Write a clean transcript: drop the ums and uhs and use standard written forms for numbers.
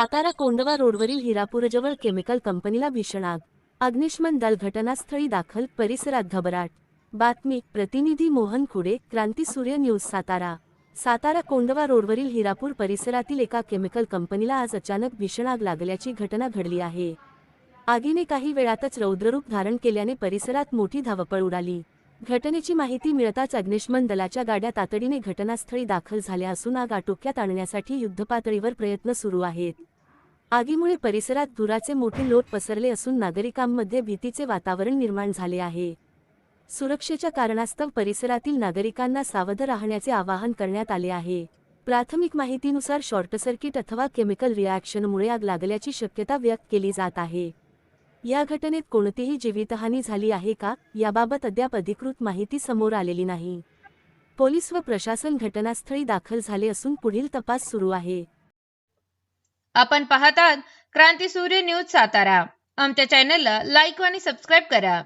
सातारा कोंडवा रोडवरील हिरापूरजवळ केमिकल कंपनीला भीषण आग. अग्निशमन दल घटनास्थळी दाखल, परिसरात घबराट. बातमी प्रतिनिधी मोहन खुडे, क्रांती सूर्य न्यूज सातारा. सातारा कोंडवा रोडवरील हिरापूर परिसरातील एका केमिकल कंपनीला आज अचानक भीषण आग लागल्याची घटना घडली आहे. आगीने काही वेळातच रौद्ररूप धारण केल्याने परिसरात मोठी धावपळ उडाली. घटनेची माहिती मिळताच अग्निशमन दलाच्या गाड्या तातडीने घटनास्थळी दाखल झाल्या असून आग आटोक्यात आणण्यासाठी युद्धपातळीवर प्रयत्न सुरू आहेत. आगीमुळे परिसरात धुराचे मोठे लोट पसरले असून नागरिकांमध्ये भीतीचे वातावरण निर्माण झाले आहे. सुरक्षेच्या कारणास्तव परिसरातील नागरिकांना सावध राहण्याचे आवाहन करण्यात आले आहे. प्राथमिक माहितीनुसार शॉर्टसर्किट अथवा केमिकल रिॲक्शनमुळे आग लागल्याची शक्यता व्यक्त केली जात आहे. या घटनेत कोणतीही जीवितहानी झाली आहे का, याबाबत अद्याप अधिकृत माहिती समोर आलेली नाही. पोलीस व प्रशासन घटनास्थळी दाखल झाले असून पुढील तपास सुरू आहे. आपण पाहतात क्रांती सूर्य न्यूज सातारा. आमच्या चॅनलला लाईक आणि सबस्क्राईब करा.